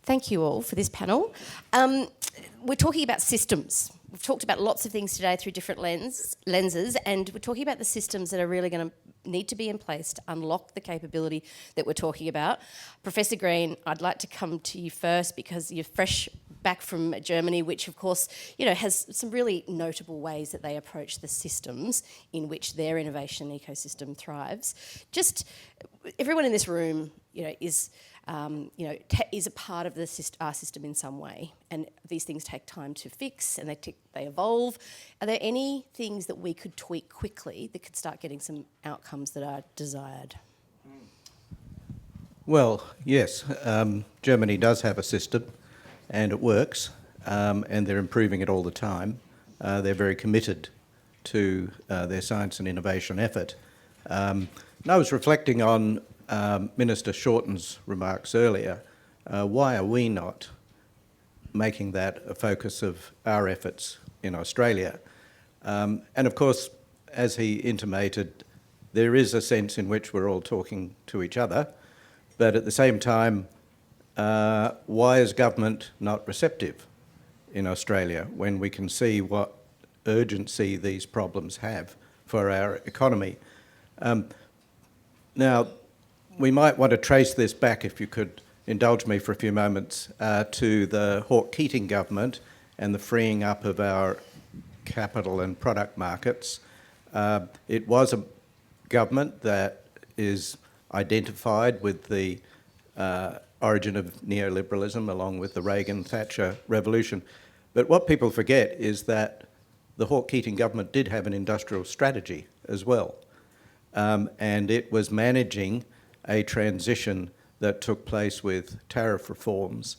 Thank you all for this panel. We're talking about systems. We've talked about lots of things today through different lenses, and we're talking about the systems that are really going to need to be in place to unlock the capability that we're talking about. Professor Green, I'd like to come to you first because you're fresh back from Germany, which of course, has some really notable ways that they approach the systems in which their innovation ecosystem thrives. Just everyone in this room, is a part of our system in some way, and these things take time to fix and they evolve. Are there any things that we could tweak quickly that could start getting some outcomes that are desired? Well, yes, Germany does have a system and it works, and they're improving it all the time. They're very committed to their science and innovation effort. And I was reflecting on Minister Shorten's remarks earlier. Why are we not making that a focus of our efforts in Australia? And of course, as he intimated, there is a sense in which we're all talking to each other, but at the same time, why is government not receptive in Australia when we can see what urgency these problems have for our economy? Now, we might want to trace this back, if you could indulge me for a few moments, to the Hawke-Keating government and the freeing up of our capital and product markets. It was a government that is identified with the origin of neoliberalism along with the Reagan-Thatcher revolution. But what people forget is that the Hawke-Keating government did have an industrial strategy as well. And it was managing a transition that took place with tariff reforms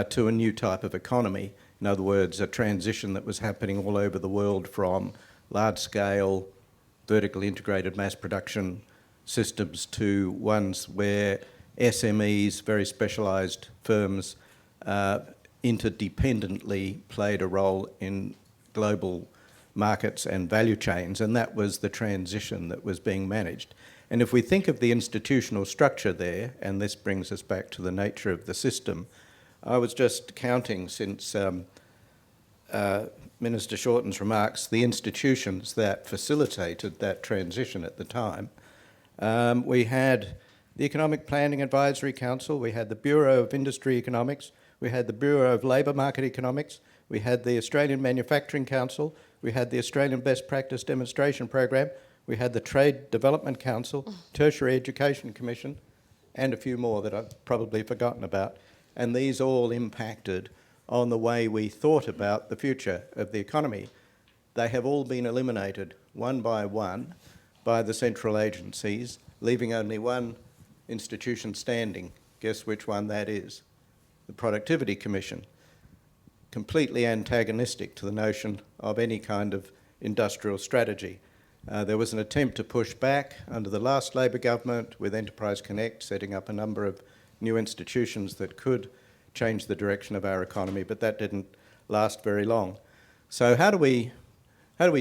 to a new type of economy. In other words, a transition that was happening all over the world from large-scale, vertically integrated mass production systems to ones where SMEs, very specialised firms, interdependently played a role in global markets and value chains, and that was the transition that was being managed. And if we think of the institutional structure there, and this brings us back to the nature of the system, I was just counting since Minister Shorten's remarks, the institutions that facilitated that transition at the time. We had the Economic Planning Advisory Council, we had the Bureau of Industry Economics, we had the Bureau of Labour Market Economics, we had the Australian Manufacturing Council, we had the Australian Best Practice Demonstration Program, we had the Trade Development Council, Tertiary Education Commission, and a few more that I've probably forgotten about. And these all impacted on the way we thought about the future of the economy. They have all been eliminated one by the central agencies, leaving only one institution standing. Guess which one that is? The Productivity Commission. Completely antagonistic to the notion of any kind of industrial strategy. There was an attempt to push back under the last Labor government with Enterprise Connect, setting up a number of new institutions that could change the direction of our economy, but that didn't last very long. So how do we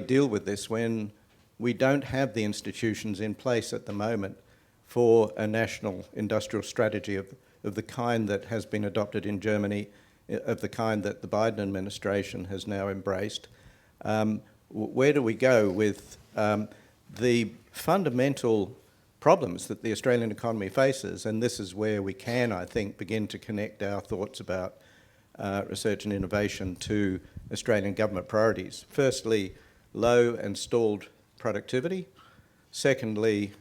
deal with this when we don't have the institutions in place at the moment for a national industrial strategy of the kind that has been adopted in Germany, of the kind that the Biden administration has now embraced? Where do we go with the fundamental problems that the Australian economy faces? And this is where we can, I think, begin to connect our thoughts about research and innovation to Australian government priorities. Firstly, low and stalled productivity. Secondly,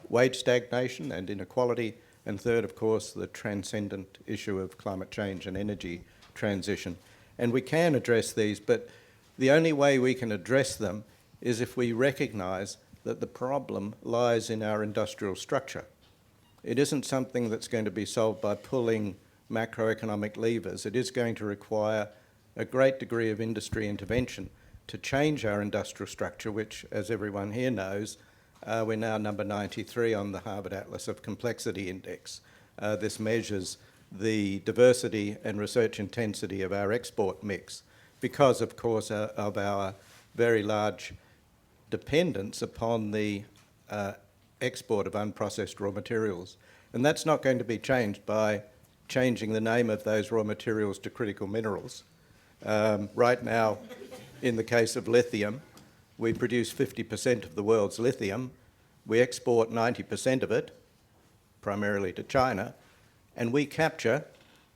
wage stagnation and inequality. And third, of course, the transcendent issue of climate change and energy transition. And we can address these, but the only way we can address them is if we recognise that the problem lies in our industrial structure. It isn't something that's going to be solved by pulling macroeconomic levers. It is going to require a great degree of industry intervention to change our industrial structure, which, as everyone here knows, we're now number 93 on the Harvard Atlas of Complexity Index. This measures the diversity and research intensity of our export mix because, of course, of our very large dependence upon the export of unprocessed raw materials. And that's not going to be changed by changing the name of those raw materials to critical minerals. Right now, in the case of lithium, we produce 50% of the world's lithium. We export 90% of it, primarily to China, and we capture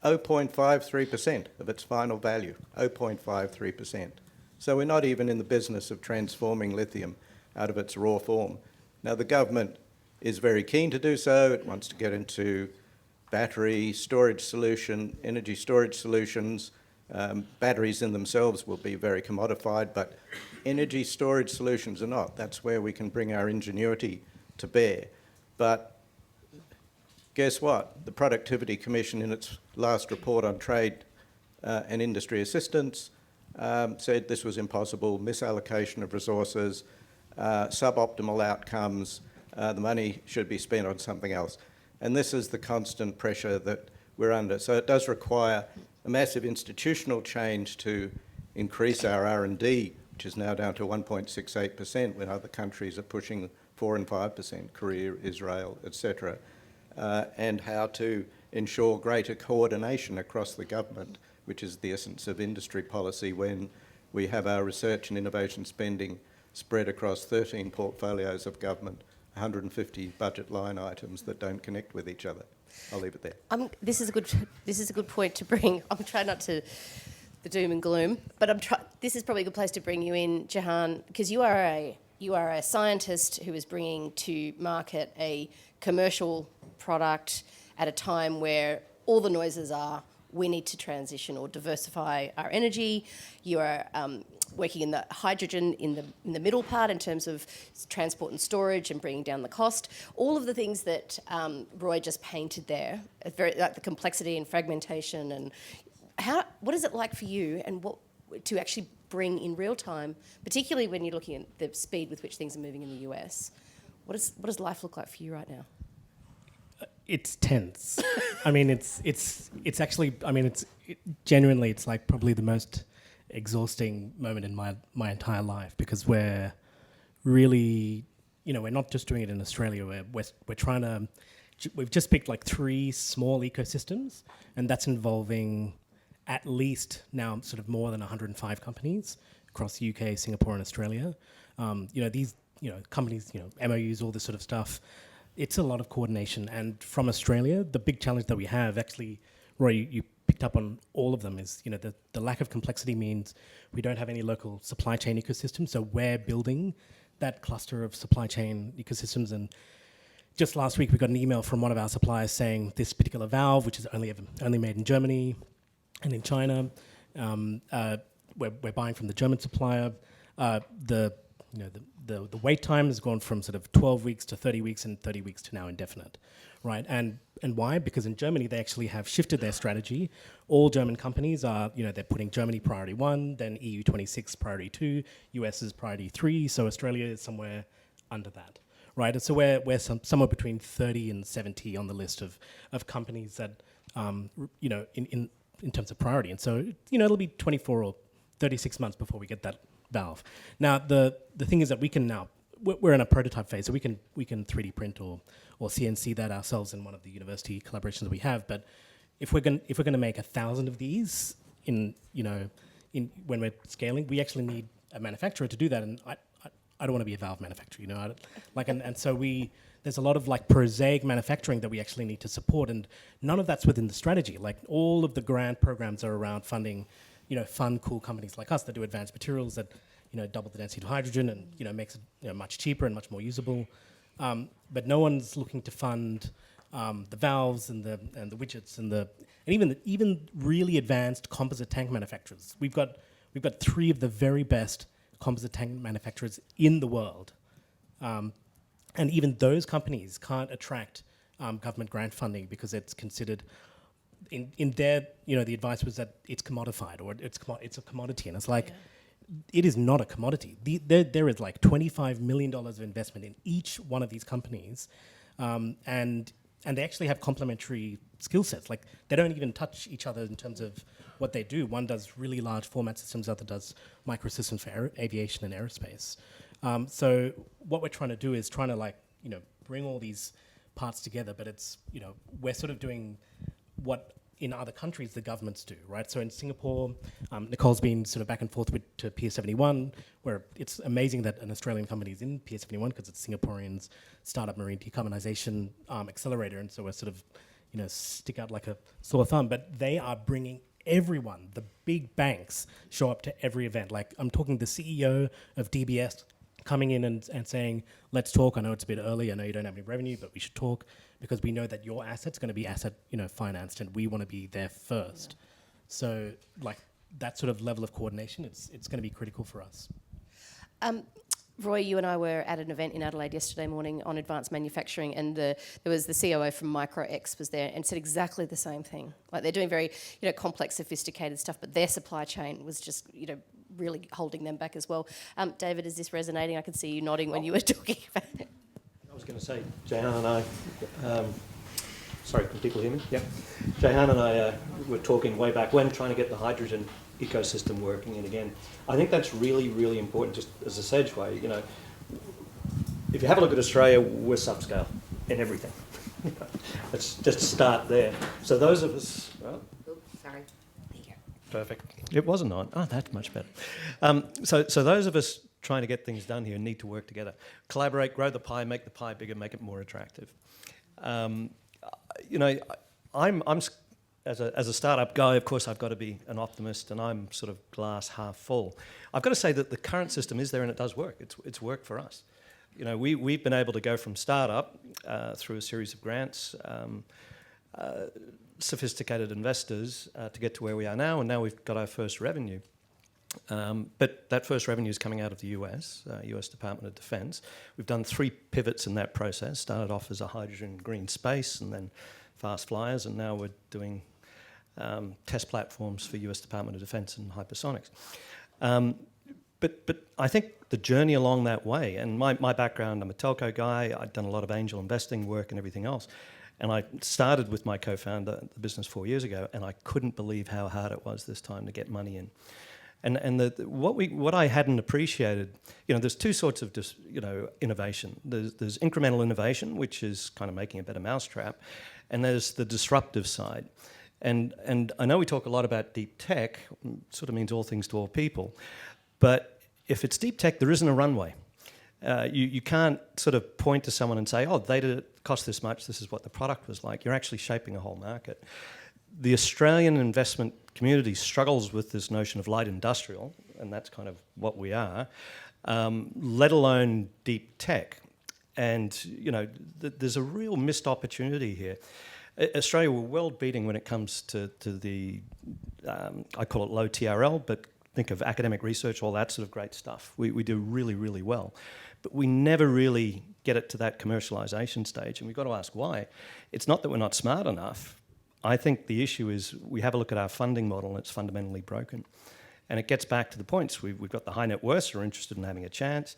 0.53% of its final value, 0.53%. So we're not even in the business of transforming lithium out of its raw form. Now, the government is very keen to do so. It wants to get into battery storage solution, energy storage solutions. Batteries in themselves will be very commodified, but energy storage solutions are not. That's where we can bring our ingenuity to bear. But guess what? The Productivity Commission, in its last report on trade and industry assistance, said this was impossible, misallocation of resources, suboptimal outcomes, the money should be spent on something else. And this is the constant pressure that we're under. So it does require a massive institutional change to increase our R&D, which is now down to 1.68% when other countries are pushing 4 and 5%, Korea, Israel, etc., and how to ensure greater coordination across the government, which is the essence of industry policy when we have our research and innovation spending spread across 13 portfolios of government, 150 budget line items that don't connect with each other. I'll leave it there. This is a good point to bring. I'm trying not to the doom and gloom, but this is probably a good place to bring you in, Jehan, because you are a scientist who is bringing to market a commercial product at a time where all the noises are we need to transition or diversify our energy. You are working in the hydrogen in the middle part in terms of transport and storage and bringing down the cost. All of the things that Roy just painted there, very, like the complexity and fragmentation, and what is it like for you and what to actually bring in real time, particularly when you're looking at the speed with which things are moving in the US. What does life look like for you right now? It's tense. I mean, it's actually. I mean, genuinely, it's like probably the most exhausting moment in my entire life, because we're really, we're not just doing it in Australia. We're trying to. We've just picked like 3 small ecosystems, and that's involving at least now sort of more than 105 companies across the UK, Singapore, and Australia. These companies, MOUs, all this sort of stuff. It's a lot of coordination. And from Australia, the big challenge that we have, actually, Roy, you picked up on all of them, is the lack of complexity means we don't have any local supply chain ecosystem. So we're building that cluster of supply chain ecosystems. And just last week, we got an email from one of our suppliers saying this particular valve, which is only made in Germany and in China, we're buying from the German supplier. The wait time has gone from sort of 12 weeks to 30 weeks and 30 weeks to now indefinite, right? And why? Because in Germany, they actually have shifted their strategy. All German companies are, they're putting Germany priority 1, then EU 26 priority 2, US is priority 3, so Australia is somewhere under that, right? And so we're somewhere between 30 and 70 on the list of companies that, in terms of priority. And so, it'll be 24 or 36 months before we get that valve. Now, the thing is that we can now, we're in a prototype phase, so we can 3D print or CNC that ourselves in one of the university collaborations that we have. But if we're going to make 1,000 of these when we're scaling, we actually need a manufacturer to do that. And I don't want to be a valve manufacturer, and so there's a lot of like prosaic manufacturing that we actually need to support, and none of that's within the strategy. Like all of the grant programs are around funding fund cool companies like us that do advanced materials that, double the density of hydrogen and, makes it much cheaper and much more usable. But no one's looking to fund the valves and the widgets and even really advanced composite tank manufacturers. We've got 3 of the very best composite tank manufacturers in the world. And even those companies can't attract government grant funding because it's considered in their, the advice was that it's commodified or it's a commodity, and it's like, it is not a commodity. There is like $25 million of investment in each one of these companies, and they actually have complementary skill sets. Like they don't even touch each other in terms of what they do. One does really large format systems, the other does microsystems for aviation and aerospace. So what we're trying to do is bring all these parts together, but it's, we're sort of doing what in other countries the governments do, right? So in Singapore, Nicole's been sort of back and forth to Pier 71, where it's amazing that an Australian company is in Pier 71 because it's Singaporean's startup marine decarbonisation accelerator, and so we're sort of, stick out like a sore thumb. But they are bringing everyone, the big banks show up to every event. Like I'm talking the CEO of DBS coming in and saying, let's talk. I know it's a bit early. I know you don't have any revenue, but we should talk because we know that your asset's going to be financed and we want to be there first. So like that sort of level of coordination, it's going to be critical for us. Roy, you and I were at an event in Adelaide yesterday morning on advanced manufacturing, and there was the COO from MicroX was there and said exactly the same thing. Like they're doing very, complex, sophisticated stuff, but their supply chain was just, really holding them back as well. David, is this resonating? I could see you nodding when you were talking about it. I was going to say, Jehan and I, sorry, can people hear me? Yeah. Jehan and I were talking way back when, trying to get the hydrogen ecosystem working, and again, I think that's really, really important, just as a sedgeway, if you have a look at Australia, we're subscale in everything. Let's just start there. So those of us... Oh, sorry. There you go. Perfect. It wasn't on. Oh, that's much better. So those of us trying to get things done here need to work together. Collaborate, grow the pie, make the pie bigger, make it more attractive. I'm as a startup guy, of course, I've got to be an optimist, and I'm sort of glass half full. I've got to say that the current system is there and it does work. It's worked for us. We've been able to go from startup through a series of grants, sophisticated investors to get to where we are now, and now we've got our first revenue. But that first revenue is coming out of the US Department of Defense. We've done 3 pivots in that process, started off as a hydrogen green space and then fast flyers, and now we're doing test platforms for US Department of Defense and hypersonics. But I think the journey along that way, and my background, I'm a telco guy, I'd done a lot of angel investing work and everything else, and I started with my co-founder the business 4 years ago, and I couldn't believe how hard it was this time to get money in. And what I hadn't appreciated, there's 2 sorts of innovation. There's incremental innovation, which is kind of making a better mousetrap, and there's the disruptive side. And I know we talk a lot about deep tech, sort of means all things to all people, but if it's deep tech, there isn't a runway. You can't sort of point to someone and say, oh, they did it, cost this much, this is what the product was like. You're actually shaping a whole market. The Australian investment community struggles with this notion of light industrial, and that's kind of what we are, let alone deep tech. And, there's a real missed opportunity here. Australia, we're world beating when it comes to the, I call it low TRL, but think of academic research, all that sort of great stuff. We do really, really well. But we never really get it to that commercialisation stage, and we've got to ask why. It's not that we're not smart enough. I think the issue is we have a look at our funding model and it's fundamentally broken. And it gets back to the points. We've got the high net worths who are interested in having a chance.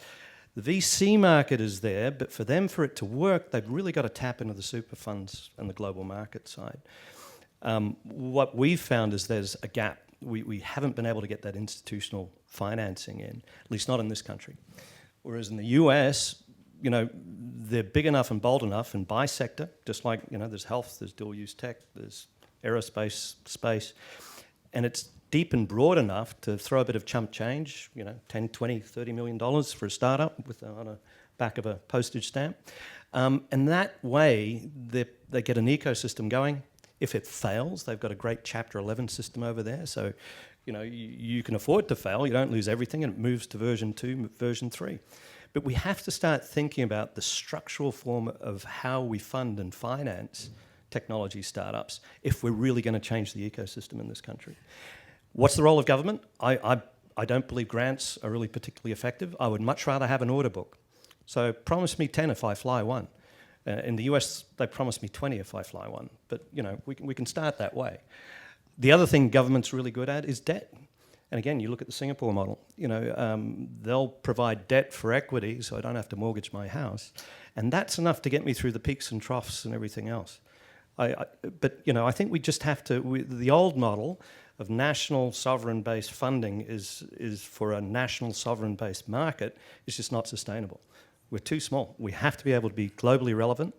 The VC market is there, but for it to work, they've really got to tap into the super funds and the global market side. What we've found is there's a gap. We haven't been able to get that institutional financing in, at least not in this country. Whereas in the US, they're big enough and bold enough and by sector, just like, there's health, there's dual use tech, there's aerospace, space, and it's deep and broad enough to throw a bit of chump change, 10, 20, $30 million for a startup on the back of a postage stamp. And that way, they get an ecosystem going. If it fails, they've got a great Chapter 11 system over there. So, you can afford to fail. You don't lose everything, and it moves to version 2, version 3. But we have to start thinking about the structural form of how we fund and finance technology startups if we're really going to change the ecosystem in this country. What's the role of government? I don't believe grants are really particularly effective. I would much rather have an order book. So promise me 10 if I fly one. In the US, they promise me 20 if I fly one. But, we can start that way. The other thing government's really good at is debt. And again, you look at the Singapore model, they'll provide debt for equity so I don't have to mortgage my house. And that's enough to get me through the peaks and troughs and everything else. But I think we just have to, the old model of national sovereign-based funding is for a national sovereign-based market is just not sustainable. We're too small. We have to be able to be globally relevant.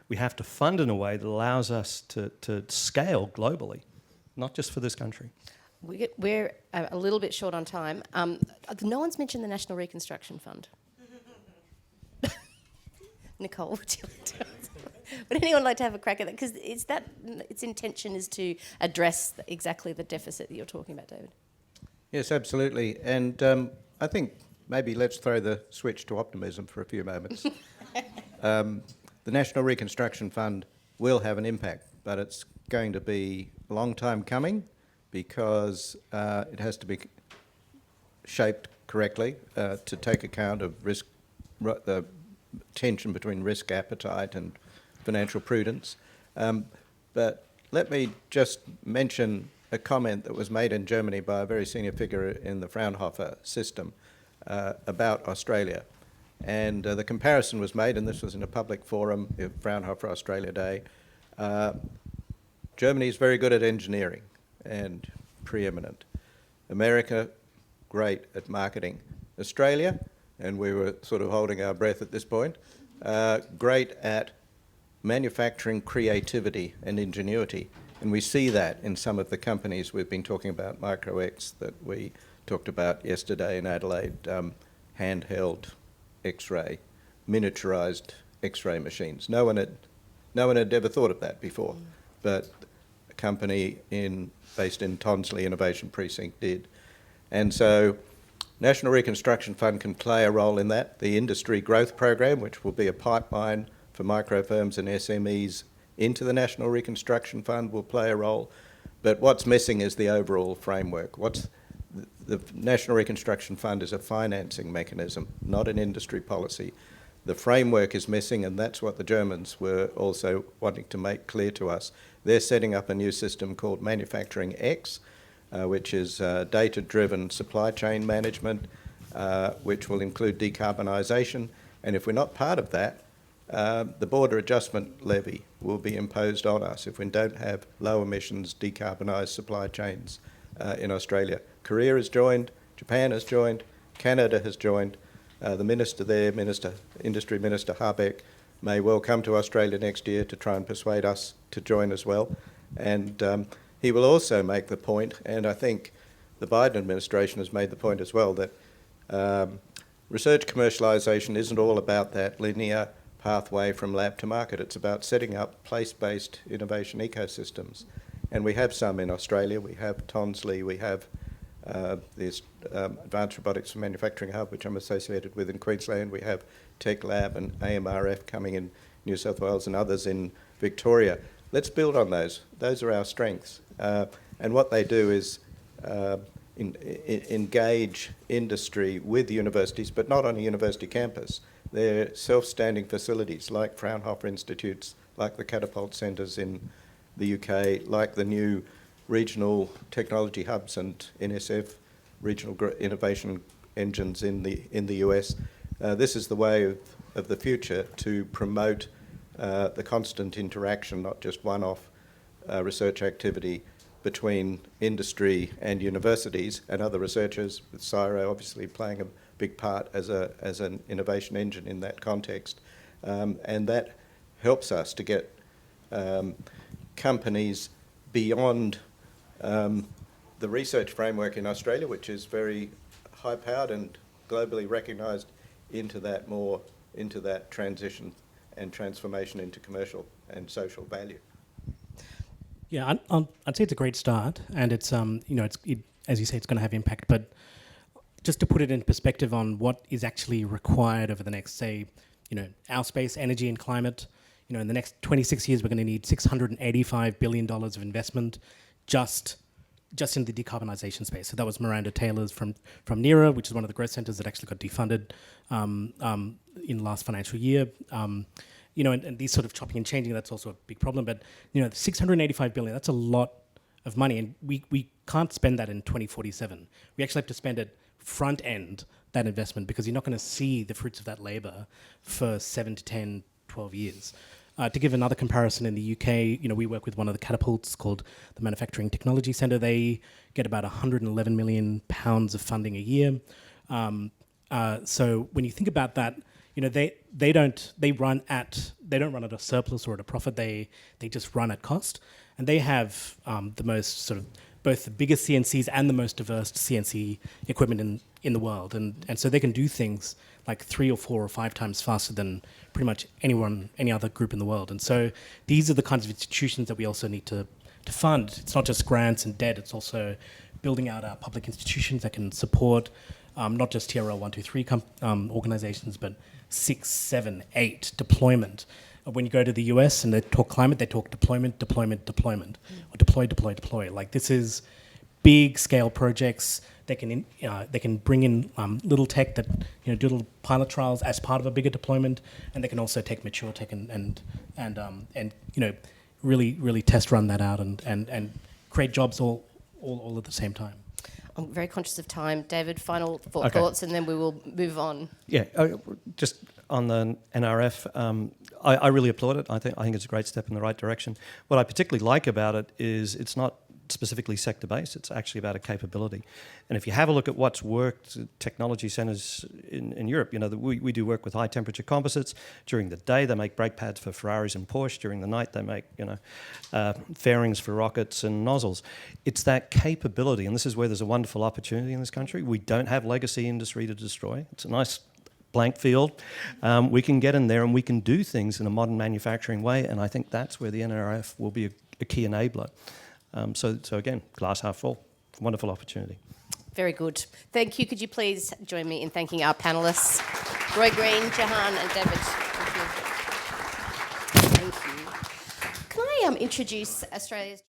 We have to fund in a way that allows us to scale globally. not just for this country. We're a little bit short on time. No one's mentioned the National Reconstruction Fund. Nicole, would you like to would anyone like to have a crack at that? Because its intention is to address exactly the deficit that you're talking about, David. Yes, absolutely. And I think maybe let's throw the switch to optimism for a few moments. The National Reconstruction Fund will have an impact, but it's going to be a long time coming because it has to be shaped correctly to take account of risk, the tension between risk appetite and financial prudence. But let me just mention a comment that was made in Germany by a very senior figure in the Fraunhofer system about Australia. And the comparison was made, and this was in a public forum, the Fraunhofer Australia Day. Germany is very good at engineering and preeminent. America, great at marketing. Australia, and we were sort of holding our breath at this point, great at manufacturing creativity and ingenuity. And we see that in some of the companies we've been talking about, MicroX, that we talked about yesterday in Adelaide, handheld X-ray, miniaturized X-ray machines. No one had ever thought of that before, but a company based in Tonsley Innovation Precinct did. And so National Reconstruction Fund can play a role in that. The Industry Growth Program, which will be a pipeline for micro firms and SMEs into the National Reconstruction Fund, will play a role. But what's missing is the overall framework. The National Reconstruction Fund is a financing mechanism, not an industry policy. The framework is missing, and that's what the Germans were also wanting to make clear to us. They're setting up a new system called Manufacturing X, which is data-driven supply chain management, which will include decarbonisation. And if we're not part of that, the border adjustment levy will be imposed on us if we don't have low emissions, decarbonised supply chains in Australia. Korea has joined, Japan has joined, Canada has joined. The minister there, Industry Minister Habeck, may well come to Australia next year to try and persuade us to join as well. And he will also make the point, and I think the Biden administration has made the point as well, that research commercialisation isn't all about that linear pathway from lab to market. It's about setting up place-based innovation ecosystems. And we have some in Australia. We have Tonsley, we have this Advanced Robotics and Manufacturing Hub, which I'm associated with in Queensland. We have Tech Lab and AMRF coming in New South Wales and others in Victoria. Let's build on those. Those are our strengths. And what they do is engage industry with universities, but not on a university campus. They're self-standing facilities like Fraunhofer Institutes, like the Catapult Centres in the UK, like the new regional technology hubs and NSF regional innovation engines in the US. This is the way of the future to promote the constant interaction, not just one-off research activity between industry and universities and other researchers, with CSIRO obviously playing a big part as an innovation engine in that context. And that helps us to get companies beyond the research framework in Australia, which is very high-powered and globally recognised, into that transition and transformation into commercial and social value. Yeah, I'd say it's a great start, and it's as you say, it's going to have impact. But just to put it in perspective on what is actually required over the next, say, our space, energy, and climate. In the next 26 years, we're going to need $685 billion of investment just in the decarbonisation space. So that was Miranda Taylor's from NERA, which is one of the growth centres that actually got defunded in the last financial year. And these sort of chopping and changing, that's also a big problem. But, the $685 billion, that's a lot of money. And we can't spend that in 2047. We actually have to spend it front end, that investment, because you're not going to see the fruits of that labour for 7 to 10, 12 years. To give another comparison, in the UK, we work with one of the catapults called the Manufacturing Technology Centre. They get about £111 million of funding a year. So when you think about that, they don't run at a surplus or at a profit. They just run at cost. and they have the most sort of both the biggest CNCs and the most diverse CNC equipment in the world, and so they can do things like 3 or 4 or 5 times faster than pretty much any other group in the world. And so these are the kinds of institutions that we also need to fund. It's not just grants and debt, it's also building out our public institutions that can support not just TRL 1, 2, 3 organizations, but 6, 7, 8 deployment. When you go to the US and they talk climate, they talk deployment, or deploy. Like, this is big scale projects. They can bring in little tech that do little pilot trials as part of a bigger deployment, and they can also take mature tech and really test run that out and create jobs all at the same time. I'm very conscious of time. David, final thoughts, and then we will move on. Yeah, just on the NRF, I really applaud it. I think it's a great step in the right direction. What I particularly like about it is it's not specifically sector-based, it's actually about a capability. And if you have a look at what's worked, technology centres in Europe, we do work with high-temperature composites. During the day, they make brake pads for Ferraris and Porsche. During the night, they make fairings for rockets and nozzles. It's that capability, and this is where there's a wonderful opportunity in this country. We don't have legacy industry to destroy. It's a nice blank field. We can get in there and we can do things in a modern manufacturing way, and I think that's where the NRF will be a key enabler. So again, glass half full, wonderful opportunity. Very good. Thank you. Could you please join me in thanking our panellists, Roy Green, Jehan and David. Thank you. Can I introduce Australia's